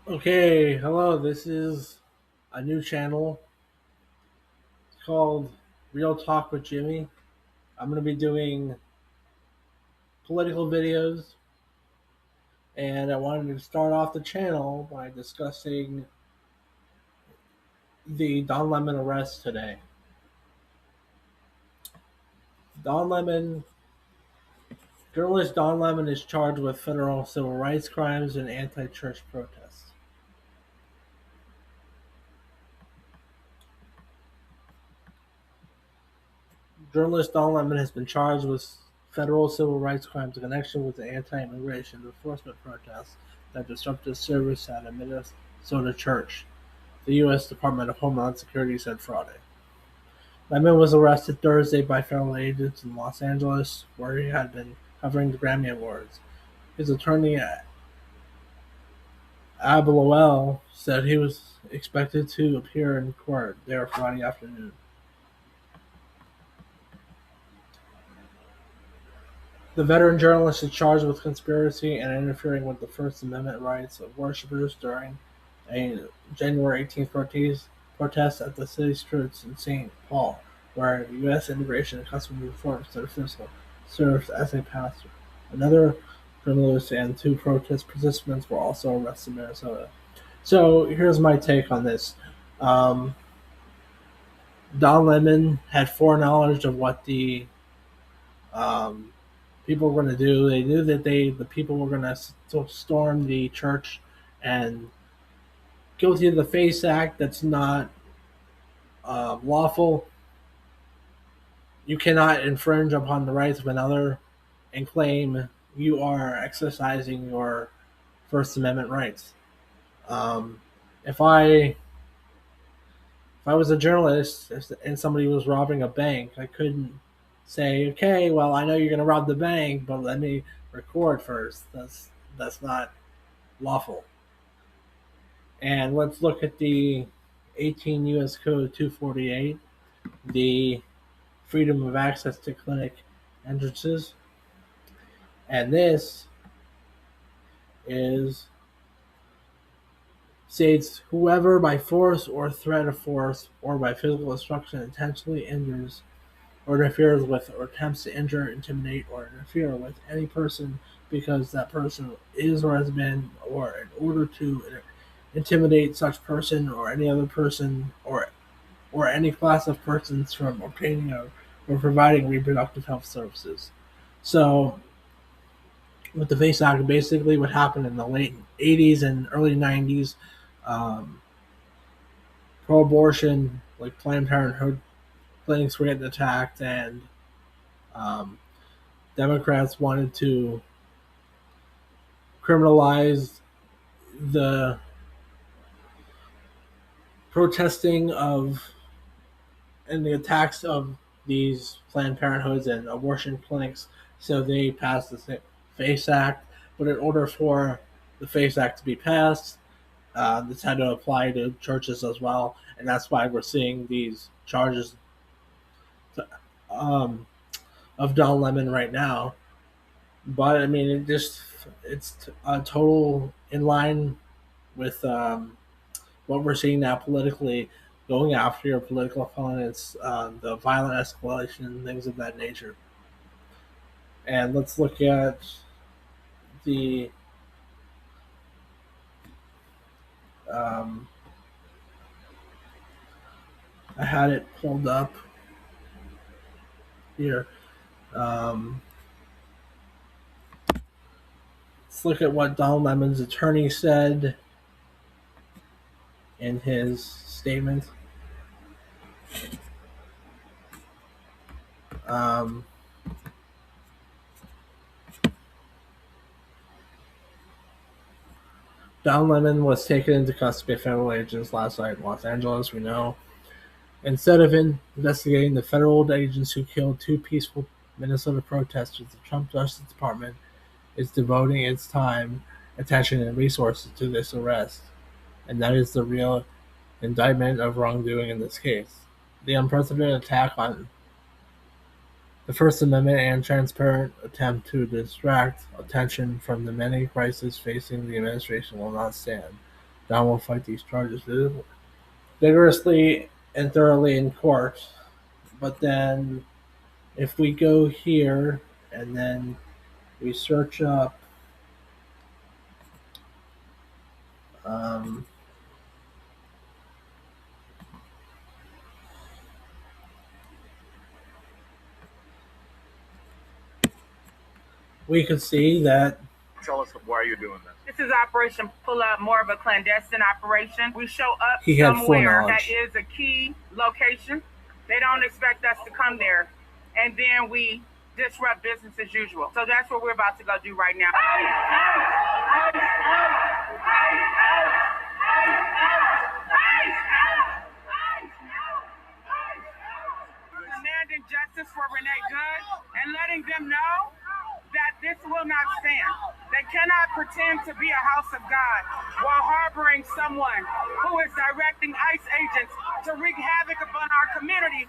Okay, hello. This is a new channel. It's called Real Talk with Jimmy. I'm going to be doing political videos, and I wanted to start off the channel by discussing the Don Lemon arrest today. Don Lemon, journalist Don Lemon is charged with federal civil rights crimes and anti-church protests. Journalist Don Lemon has been charged with federal civil rights crimes in connection with the anti-immigration enforcement protests that disrupted service at a Minnesota church, the U.S. Department of Homeland Security said Friday. Lemon was arrested Thursday by federal agents in Los Angeles, where he had been covering the Grammy Awards. His attorney, Abalowell, said he was expected to appear in court there Friday afternoon. The veteran journalist is charged with conspiracy and interfering with the First Amendment rights of worshippers during a January 18th protest at the city's church in St. Paul, where the U.S. Immigration and Customs Enforcement official serves as a pastor. Another journalist and two protest participants were also arrested in Minnesota. So here's my take on this. Um, Don Lemon had foreknowledge of what the um, people were going to do. They knew that the people were going to storm the church and guilty of the FACE Act. That's not lawful. You cannot infringe upon the rights of another and claim you are exercising your First Amendment rights. Um, if I was a journalist and somebody was robbing a bank, I couldn't say, okay, well, I know you're going to rob the bank, but let me record first. That's not lawful. And let's look at the 18 U.S. Code 248, the freedom of access to clinic entrances. And this is states whoever by force or threat of force or by physical destruction intentionally injures or interferes with or attempts to injure, intimidate, or interfere with any person because that person is or has been, or in order to intimidate such person or any other person or any class of persons from obtaining or providing reproductive health services. So, with the FACE Act, basically what happened in the late 80s and early 90s, um, pro abortion, like Planned Parenthood clinics were getting attacked, and um, Democrats wanted to criminalize the protesting of and the attacks of these Planned Parenthoods and abortion clinics. So they passed the FACE Act. But in order for the FACE Act to be passed, this had to apply to churches as well. And that's why we're seeing these charges um, of Don Lemon right now. But I mean, it's a total in line with what we're seeing now politically, going after your political opponents, the violent escalation, things of that nature. And let's look at the um, I had it pulled up here. Um, let's look at what Don Lemon's attorney said in his statement. Um, Don Lemon was taken into custody by federal agents last night in Los Angeles, we know. Instead of investigating the federal agents who killed two peaceful Minnesota protesters, the Trump Justice Department is devoting its time, attention, and resources to this arrest. And that is the real indictment of wrongdoing in this case. The unprecedented attack on the First Amendment and transparent attempt to distract attention from the many crises facing the administration will not stand. Don will fight these charges vigorously and thoroughly in court. But then, if we go here and then we search up um, we can see that. Tell us why you're doing this. This is Operation Pull Up, more of a clandestine operation. We show up He had full somewhere that knowledge. is a key location. They don't expect us to come there, and then we disrupt business as usual. So that's what we're about to go do right now. Demanding justice for Renee Good and letting them know that this will not stand. They cannot pretend to be a house of God while harboring someone who is directing ICE agents to wreak havoc upon our community